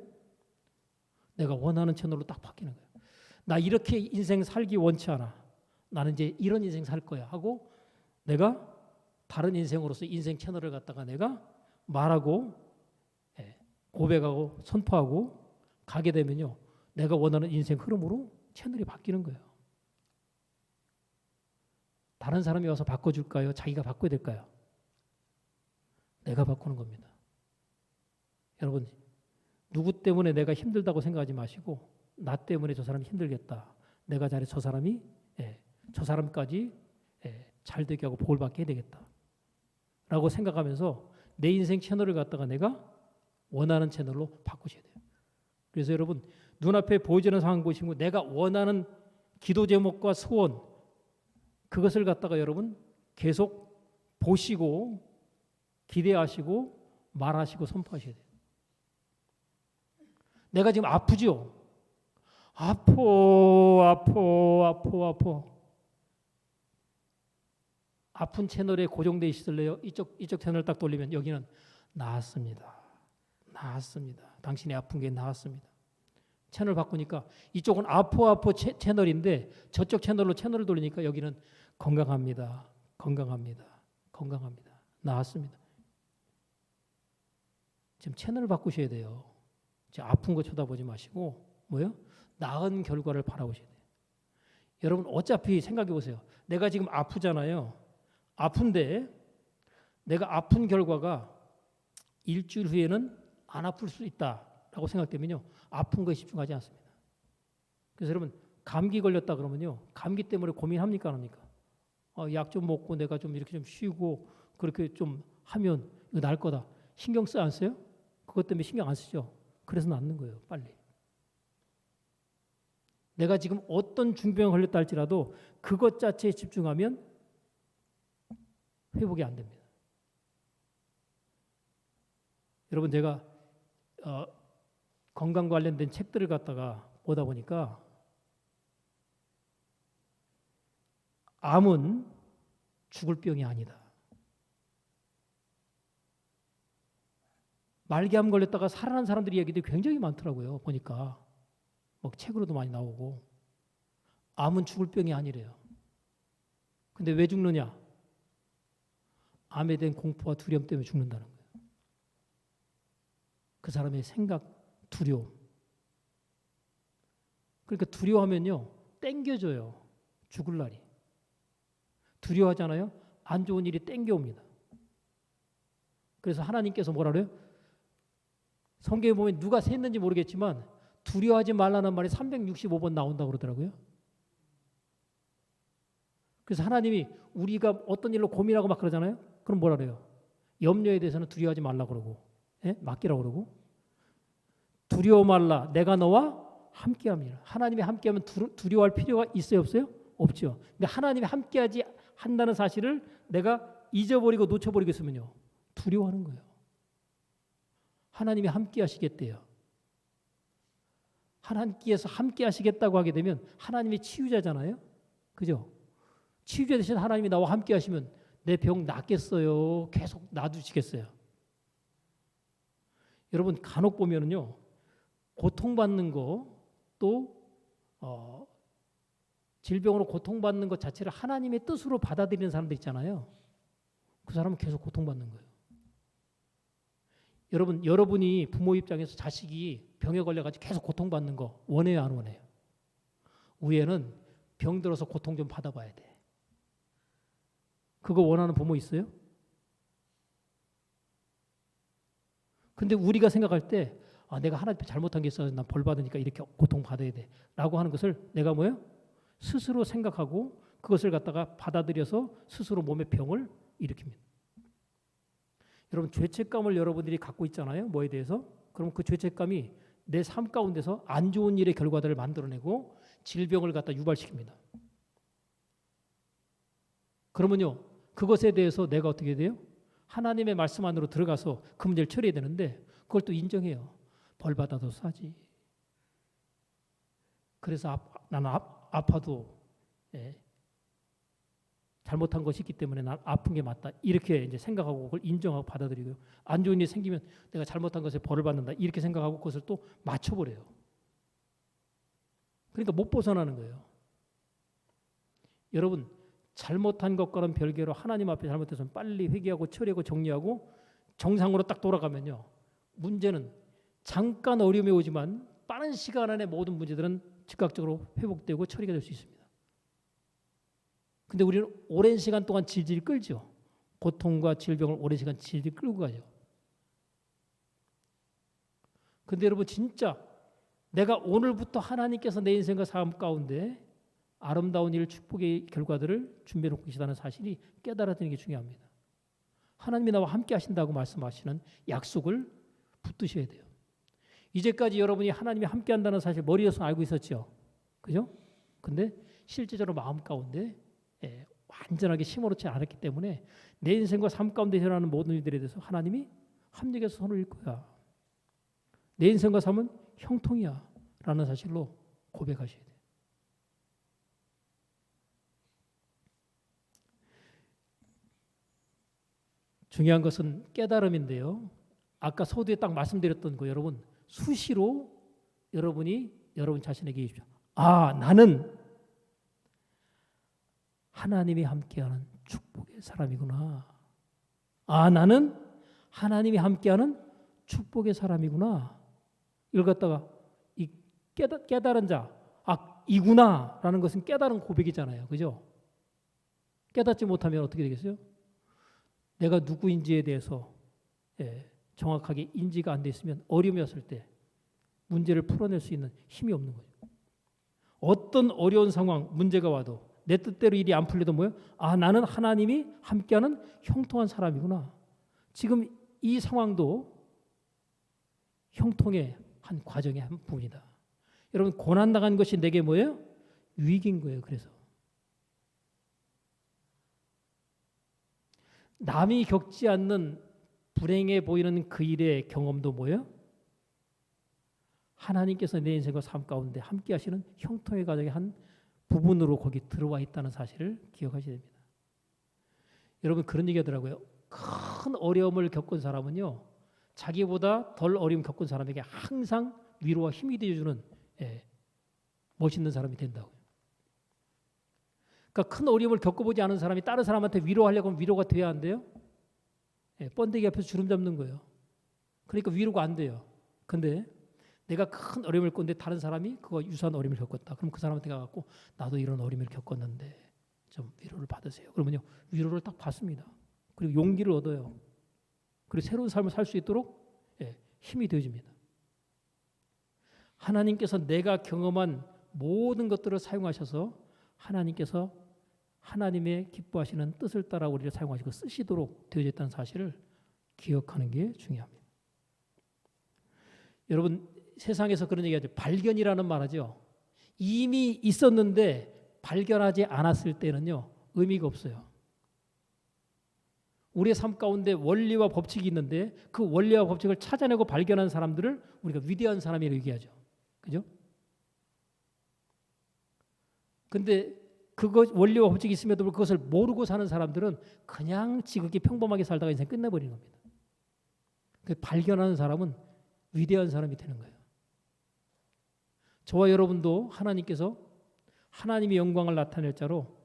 내가 원하는 채널로 딱 바뀌는 거예요. 나 이렇게 인생 살기 원치 않아. 나는 이제 이런 인생 살 거야 하고 내가 다른 인생으로서 인생 채널을 갖다가 내가 말하고 고백하고 선포하고 가게 되면요. 내가 원하는 인생 흐름으로 채널이 바뀌는 거예요. 다른 사람이 와서 바꿔줄까요? 자기가 바꿔야 될까요? 내가 바꾸는 겁니다. 여러분, 누구 때문에 내가 힘들다고 생각하지 마시고 나 때문에 저 사람이 힘들겠다. 내가 잘해 저 사람이 저 사람까지 잘 되게 하고 복을 받게 해야 되겠다. 라고 생각하면서 내 인생 채널을 갖다가 내가 원하는 채널로 바꾸셔야 돼요. 그래서 여러분 눈앞에 보여지는 상황 보시고 내가 원하는 기도 제목과 소원 그것을 갖다가 여러분 계속 보시고 기대하시고 말하시고 선포하셔야 돼요. 내가 지금 아프죠? 아파. 아픈 채널에 고정되어 있을래요? 이쪽 채널 딱 돌리면 여기는 나았습니다. 당신이 아픈 게 나았습니다. 채널 바꾸니까 이쪽은 아파 채널인데 저쪽 채널로 채널을 돌리니까 여기는 건강합니다. 나았습니다. 지금 채널을 바꾸셔야 돼요. 지금 아픈 거 쳐다보지 마시고 뭐요? 나은 결과를 바라보셔야 돼요. 여러분 어차피 생각해 보세요. 내가 지금 아프잖아요. 아픈데 내가 아픈 결과가 일주일 후에는 안 아플 수 있다라고 생각되면요. 아픈 거에 집중하지 않습니다. 그래서 여러분 감기 걸렸다 그러면요. 감기 때문에 고민합니까 안 합니까? 약 좀 먹고 내가 좀 이렇게 좀 쉬고 그렇게 좀 하면 이거 나을 거다. 신경 써 안 써요? 그것 때문에 신경 안 쓰죠. 그래서 낫는 거예요. 빨리. 내가 지금 어떤 중병에 걸렸다 할지라도 그것 자체에 집중하면 회복이 안 됩니다. 여러분 제가 건강 관련된 책들을 갖다가 보다 보니까 암은 죽을 병이 아니다. 말기암 걸렸다가 살아난 사람들이 얘기들이 굉장히 많더라고요. 보니까 뭐 책으로도 많이 나오고 암은 죽을 병이 아니래요. 근데 왜 죽느냐? 암에 대한 공포와 두려움 때문에 죽는다는 거예요. 그 사람의 생각, 두려움. 그러니까 두려워하면요. 땡겨져요. 죽을 날이. 두려워하잖아요. 안 좋은 일이 땡겨옵니다. 그래서 하나님께서 뭐라 그래요? 성경에 보면 누가 셌는지 모르겠지만 두려워하지 말라는 말이 365번 나온다고 그러더라고요. 그래서 하나님이 우리가 어떤 일로 고민하고 막 그러잖아요. 그럼 뭐라 그래요? 염려에 대해서는 두려워하지 말라고 그러고 맡기라고 그러고 두려워 말라 내가 너와 함께함이라. 하나님이 함께하면 두려워할 필요가 있어요 없어요? 없죠. 근데 하나님이 함께하지 한다는 사실을 내가 잊어버리고 놓쳐버리고 있으면요. 두려워하는 거예요. 하나님이 함께 하시겠대요. 하나님께서 함께 하시겠다고 하게 되면 하나님이 치유자잖아요. 그죠? 치유자 대신 하나님이 나와 함께 하시면 내 병 낫겠어요? 계속 놔두시겠어요? 여러분 간혹 보면은요. 고통받는 거 또 질병으로 고통받는 것 자체를 하나님의 뜻으로 받아들이는 사람들 있잖아요. 그 사람은 계속 고통받는 거예요. 여러분이 부모 입장에서 자식이 병에 걸려가지고 계속 고통받는 거 원해요 안 원해요? 위에는 병 들어서 고통 좀 받아봐야 돼. 그거 원하는 부모 있어요? 근데 우리가 생각할 때 내가 하나님 앞에 잘못한 게 있어서 난 벌 받으니까 이렇게 고통 받아야 돼 라고 하는 것을 내가 뭐예요? 스스로 생각하고 그것을 갖다가 받아들여서 스스로 몸의 병을 일으킵니다. 여러분 죄책감을 여러분들이 갖고 있잖아요. 뭐에 대해서? 그럼 그 죄책감이 내 삶 가운데서 안 좋은 일의 결과들을 만들어내고 질병을 갖다 유발시킵니다. 그러면요. 그것에 대해서 내가 어떻게 돼요? 하나님의 말씀 안으로 들어가서 그 문제를 처리해야 되는데 그걸 또 인정해요. 벌 받아도 싸지. 그래서 나는 아파도 잘못한 것이 있기 때문에 난 아픈 게 맞다. 이렇게 이제 생각하고 그걸 인정하고 받아들이고요. 안 좋은 일이 생기면 내가 잘못한 것에 벌을 받는다. 이렇게 생각하고 그것을 또 맞춰버려요. 그러니까 못 벗어나는 거예요. 여러분 잘못한 것과는 별개로 하나님 앞에 잘못해서 빨리 회개하고 처리하고 정리하고 정상으로 딱 돌아가면요. 문제는 잠깐 어려움이 오지만 빠른 시간 안에 모든 문제들은 즉각적으로 회복되고 처리가 될 수 있습니다. 근데 우리는 오랜 시간 동안 질질 끌죠. 고통과 질병을 오랜 시간 질질 끌고 가죠. 근데 여러분 진짜 내가 오늘부터 하나님께서 내 인생과 삶 가운데 아름다운 일, 축복의 결과들을 준비해 놓고 계시다는 사실이 깨달아지는 게 중요합니다. 하나님이 나와 함께 하신다고 말씀하시는 약속을 붙드셔야 돼요. 이제까지 여러분이 하나님이 함께 한다는 사실 머리에서 알고 있었죠. 그죠? 근데 실제적으로 마음 가운데 완전하게 심어놓지 않았기 때문에 내 인생과 삶 가운데 일어나는 모든 일들에 대해서 하나님이 합력해서 손을 일 거야. 내 인생과 삶은 형통이야 라는 사실로 고백하셔야 돼요. 중요한 것은 깨달음인데요. 아까 서두에 딱 말씀드렸던 거 여러분 수시로 여러분이 여러분 자신에게 얘기해 주십시오. 아, 나는 하나님이 함께하는 축복의 사람이구나. 아, 나는 하나님이 함께하는 축복의 사람이구나. 이걸 갖다가 이 깨달은 자, 아, 이구나 라는 것은 깨달은 고백이잖아요. 그죠? 깨닫지 못하면 어떻게 되겠어요? 내가 누구인지에 대해서 정확하게 인지가 안 돼 있으면 어려움이 왔을 때 문제를 풀어낼 수 있는 힘이 없는 거죠. 어떤 어려운 상황, 문제가 와도 내 뜻대로 일이 안 풀려도 뭐예요? 아, 나는 하나님이 함께하는 형통한 사람이구나. 지금 이 상황도 형통의 한 과정의 한 부분이다. 여러분 고난 당한 것이 내게 뭐예요? 유익인 거예요. 그래서 남이 겪지 않는 불행해 보이는 그 일의 경험도 뭐예요? 하나님께서 내 인생과 삶 가운데 함께 하시는 형통의 과정의 한 부분으로 거기 들어와 있다는 사실을 기억하셔야 됩니다. 여러분 그런 얘기 하더라고요. 큰 어려움을 겪은 사람은요. 자기보다 덜 어려움 겪은 사람에게 항상 위로와 힘이 되어주는 멋있는 사람이 된다고요. 그러니까 큰 어려움을 겪어보지 않은 사람이 다른 사람한테 위로하려고 하면 위로가 돼야 안 돼요? 번데기 앞에서 주름 잡는 거예요. 그러니까 위로가 안 돼요. 근데 내가 큰 어려움을 겪었는데 다른 사람이 그거 유사한 어려움을 겪었다. 그럼 그 사람한테 가갖고 나도 이런 어려움을 겪었는데 좀 위로를 받으세요. 그러면요 위로를 딱 받습니다. 그리고 용기를 얻어요. 그리고 새로운 삶을 살 수 있도록 힘이 되어집니다. 하나님께서 내가 경험한 모든 것들을 사용하셔서 하나님께서 하나님의 기뻐하시는 뜻을 따라 우리를 사용하시고 쓰시도록 되어져 있다는 사실을 기억하는 게 중요합니다. 여러분 세상에서 그런 얘기하죠. 발견이라는 말 하죠. 이미 있었는데 발견하지 않았을 때는요. 의미가 없어요. 우리의 삶 가운데 원리와 법칙이 있는데 그 원리와 법칙을 찾아내고 발견한 사람들을 우리가 위대한 사람이라고 얘기하죠. 그죠? 근데 그것 원리와 법칙이 있음에도 불구하고 그것을 모르고 사는 사람들은 그냥 지극히 평범하게 살다가 인생 끝내버리는 겁니다. 발견하는 사람은 위대한 사람이 되는 거예요. 저와 여러분도 하나님께서 하나님의 영광을 나타낼 자로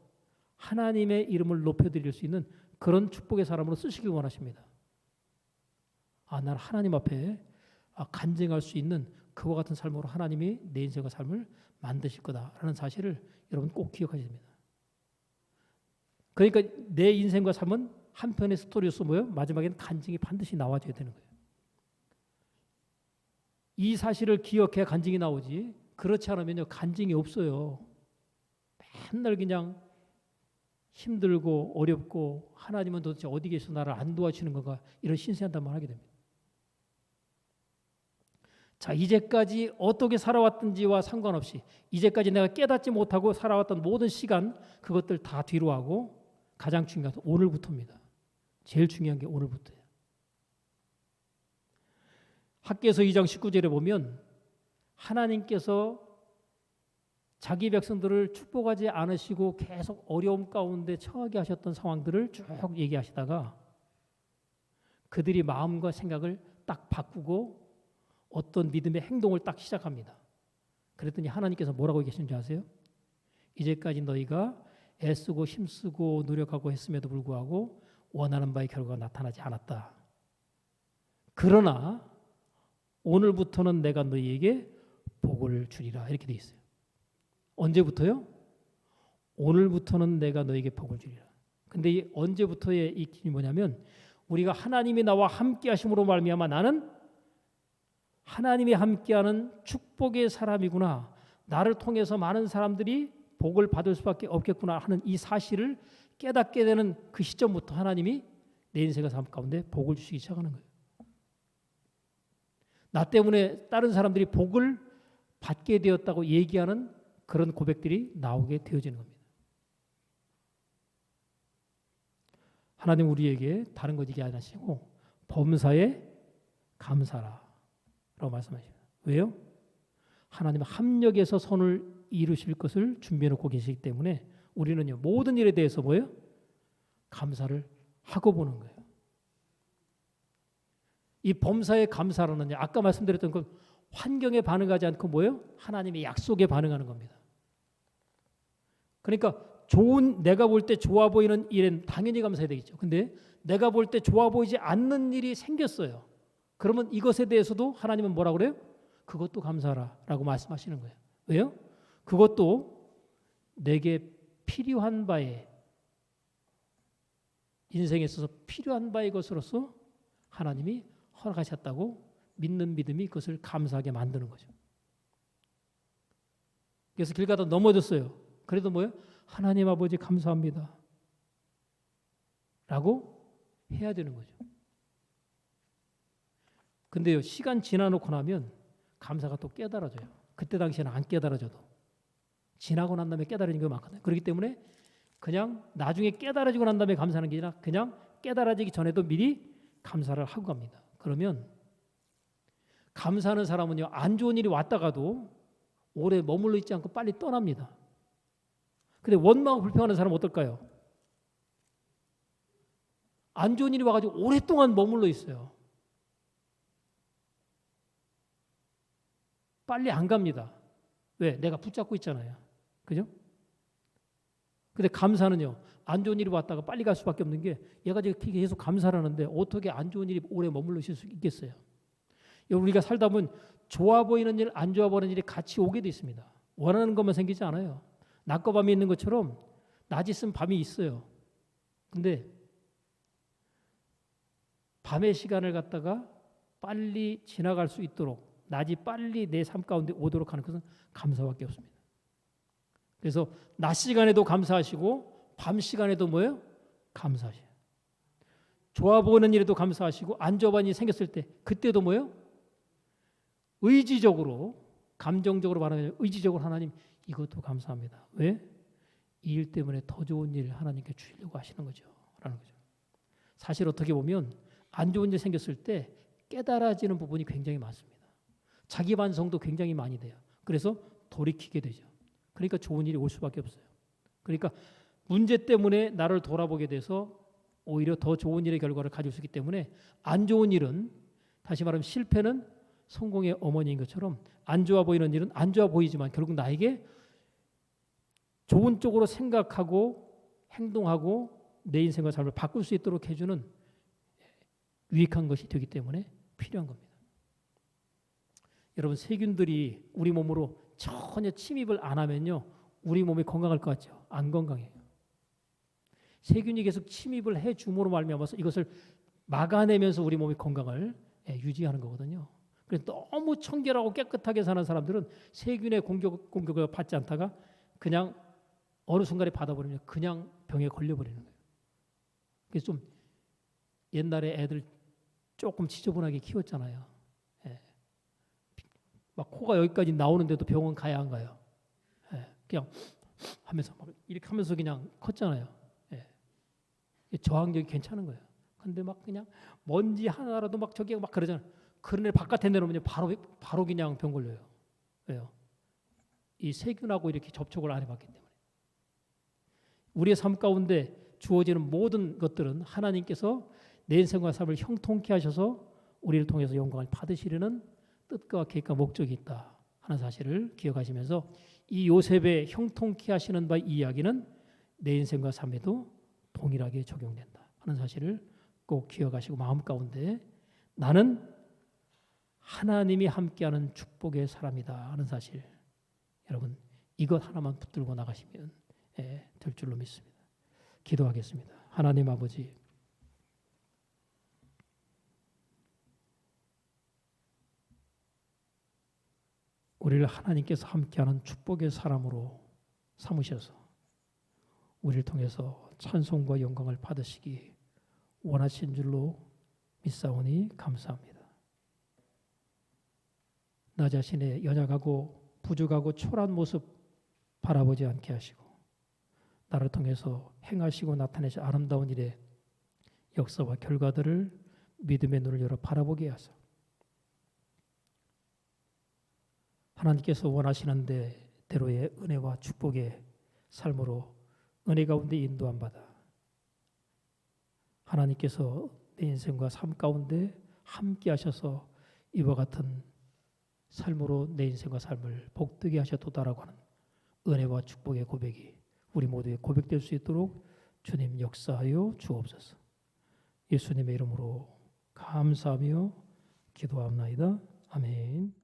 하나님의 이름을 높여드릴 수 있는 그런 축복의 사람으로 쓰시길 원하십니다. 아, 난 하나님 앞에 간증할 수 있는 그와 같은 삶으로 하나님이 내 인생과 삶을 만드실 거다라는 사실을 여러분 꼭 기억하셔야 됩니다. 그러니까 내 인생과 삶은 한 편의 스토리로서 뭐예요? 마지막에는 간증이 반드시 나와줘야 되는 거예요. 이 사실을 기억해야 간증이 나오지 그렇지 않으면요 간증이 없어요. 맨날 그냥 힘들고 어렵고 하나님은 도대체 어디 계셔서 나를 안 도와주시는 건가 이런 신세한 말 하게 됩니다. 자, 이제까지 어떻게 살아왔든지와 상관없이 이제까지 내가 깨닫지 못하고 살아왔던 모든 시간 그것들 다 뒤로 하고 가장 중요한 건 오늘부터입니다. 제일 중요한 게 오늘부터예요. 학개서 2장 19절에 보면 하나님께서 자기 백성들을 축복하지 않으시고 계속 어려움 가운데 처하게 하셨던 상황들을 쭉 얘기하시다가 그들이 마음과 생각을 딱 바꾸고 어떤 믿음의 행동을 딱 시작합니다. 그랬더니 하나님께서 뭐라고 얘기하시는지 아세요? 이제까지 너희가 애쓰고 힘쓰고 노력하고 했음에도 불구하고 원하는 바의 결과가 나타나지 않았다. 그러나 오늘부터는 내가 너희에게 복을 주리라 이렇게 돼 있어요. 언제부터요? 오늘부터는 내가 너에게 복을 주리라. 근데 이 언제부터의 이 기준이 뭐냐면 우리가 하나님이 나와 함께 하심으로 말미암아 나는 하나님이 함께하는 축복의 사람이구나. 나를 통해서 많은 사람들이 복을 받을 수밖에 없겠구나 하는 이 사실을 깨닫게 되는 그 시점부터 하나님이 내 인생의 삶 가운데 복을 주시기 시작하는 거예요. 나 때문에 다른 사람들이 복을 받게 되었다고 얘기하는 그런 고백들이 나오게 되어지는 겁니다. 하나님 우리에게 다른 것 얘기 안 하시고 범사에 감사라 라고 말씀하십니다. 왜요? 하나님은 합력해서 선을 이루실 것을 준비해 놓고 계시기 때문에 우리는요 모든 일에 대해서 뭐예요? 감사를 하고 보는 거예요. 이 범사에 감사라는요 아까 말씀드렸던 그 환경에 반응하지 않고 뭐예요? 하나님의 약속에 반응하는 겁니다. 그러니까 내가 볼 때 좋아 보이는 일엔 당연히 감사해야 되겠죠. 근데 내가 볼 때 좋아 보이지 않는 일이 생겼어요. 그러면 이것에 대해서도 하나님은 뭐라고 그래요? 그것도 감사하라라고 말씀하시는 거예요. 왜요? 그것도 내게 필요한 바에 인생에 있어서 필요한 바의 것으로서 하나님이 허락하셨다고 믿는 믿음이 그것을 감사하게 만드는 거죠. 그래서 길 가다 넘어졌어요. 그래도 뭐예요? 하나님 아버지 감사합니다. 라고 해야 되는 거죠. 근데요, 시간 지나놓고 나면 감사가 또 깨달아져요. 그때 당시에는 안 깨달아져도. 지나고 난 다음에 깨달아지는 게 많거든요. 그렇기 때문에 그냥 나중에 깨달아지고 난 다음에 감사하는 게 아니라 그냥 깨달아지기 전에도 미리 감사를 하고 갑니다. 그러면 감사하는 사람은요, 안 좋은 일이 왔다가도 오래 머물러 있지 않고 빨리 떠납니다. 근데 원망하고 불평하는 사람은 어떨까요? 안 좋은 일이 와가지고 오랫동안 머물러 있어요. 빨리 안 갑니다. 왜? 내가 붙잡고 있잖아요. 그죠? 근데 감사는요, 안 좋은 일이 왔다가 빨리 갈 수밖에 없는 게 얘가 계속 감사를 하는데 어떻게 안 좋은 일이 오래 머물러 있을 수 있겠어요? 우리가 살다 보면 좋아 보이는 일, 안 좋아 보이는 일이 같이 오게 돼 있습니다. 원하는 것만 생기지 않아요. 낮과 밤이 있는 것처럼 낮이 있으면 밤이 있어요. 근데 밤의 시간을 갖다가 빨리 지나갈 수 있도록 낮이 빨리 내 삶 가운데 오도록 하는 것은 감사밖에 없습니다. 그래서 낮 시간에도 감사하시고 밤 시간에도 뭐예요? 감사하셔요. 좋아 보이는 일에도 감사하시고 안 좋아 보이는 일이 생겼을 때 그때도 뭐예요? 의지적으로 감정적으로 말하면 의지적으로 하나님 이것도 감사합니다. 왜? 이 일 때문에 더 좋은 일 하나님께 주시려고 하시는 거죠. 라는 거죠. 사실 어떻게 보면 안 좋은 일 생겼을 때 깨달아지는 부분이 굉장히 많습니다. 자기 반성도 굉장히 많이 돼요. 그래서 돌이키게 되죠. 그러니까 좋은 일이 올 수밖에 없어요. 그러니까 문제 때문에 나를 돌아보게 돼서 오히려 더 좋은 일의 결과를 가질 수 있기 때문에 안 좋은 일은 다시 말하면 실패는 성공의 어머니인 것처럼 안 좋아 보이는 일은 안 좋아 보이지만 결국 나에게 좋은 쪽으로 생각하고 행동하고 내 인생과 삶을 바꿀 수 있도록 해주는 유익한 것이 되기 때문에 필요한 겁니다. 여러분 세균들이 우리 몸으로 전혀 침입을 안 하면요 우리 몸이 건강할 것 같죠? 안 건강해요. 세균이 계속 침입을 해줌으로 말미암아서 이것을 막아내면서 우리 몸의 건강을 유지하는 거거든요. 그래서 너무 청결하고 깨끗하게 사는 사람들은 세균의 공격을 받지 않다가 그냥 어느 순간에 받아버리면 그냥 병에 걸려버리는 거예요. 그래서 좀 옛날에 애들 조금 지저분하게 키웠잖아요. 막 코가 여기까지 나오는데도 병원 가야 안 가요. 그냥 하면서 막 이렇게 하면서 그냥 컸잖아요. 저항력이 괜찮은 거예요. 근데 막 그냥 먼지 하나라도 막 저기 막 그러잖아요. 그런 애 바깥에 내놓으면 바로 그냥 병 걸려요. 왜요? 이 세균하고 이렇게 접촉을 안 해봤기 때문에. 우리의 삶 가운데 주어지는 모든 것들은 하나님께서 내 인생과 삶을 형통케 하셔서 우리를 통해서 영광을 받으시려는 뜻과 계획과 목적이 있다 하는 사실을 기억하시면서 이 요셉의 형통케 하시는 바 이야기는 내 인생과 삶에도 동일하게 적용된다 하는 사실을 꼭 기억하시고 마음 가운데 나는 하나님이 함께하는 축복의 사람이다 하는 사실, 여러분 이것 하나만 붙들고 나가시면 될 줄로 믿습니다. 기도하겠습니다. 하나님 아버지, 우리를 하나님께서 함께하는 축복의 사람으로 삼으셔서 우리를 통해서 찬송과 영광을 받으시기 원하신 줄로 믿사오니 감사합니다. 나 자신의 연약하고 부족하고 초라한 모습 바라보지 않게 하시고 나를 통해서 행하시고 나타내신 아름다운 일의 역사와 결과들을 믿음의 눈을 열어 바라보게 하사 하나님께서 원하시는 대로의 은혜와 축복의 삶으로 은혜 가운데 인도함 받아 하나님께서 내 인생과 삶 가운데 함께 하셔서 이와 같은 삶으로 내 인생과 삶을 복되게 하셨도다라고 하는 은혜와 축복의 고백이 우리 모두의 고백될 수 있도록 주님 역사하여 주옵소서. 예수님의 이름으로 감사하며 기도합나이다. 아멘.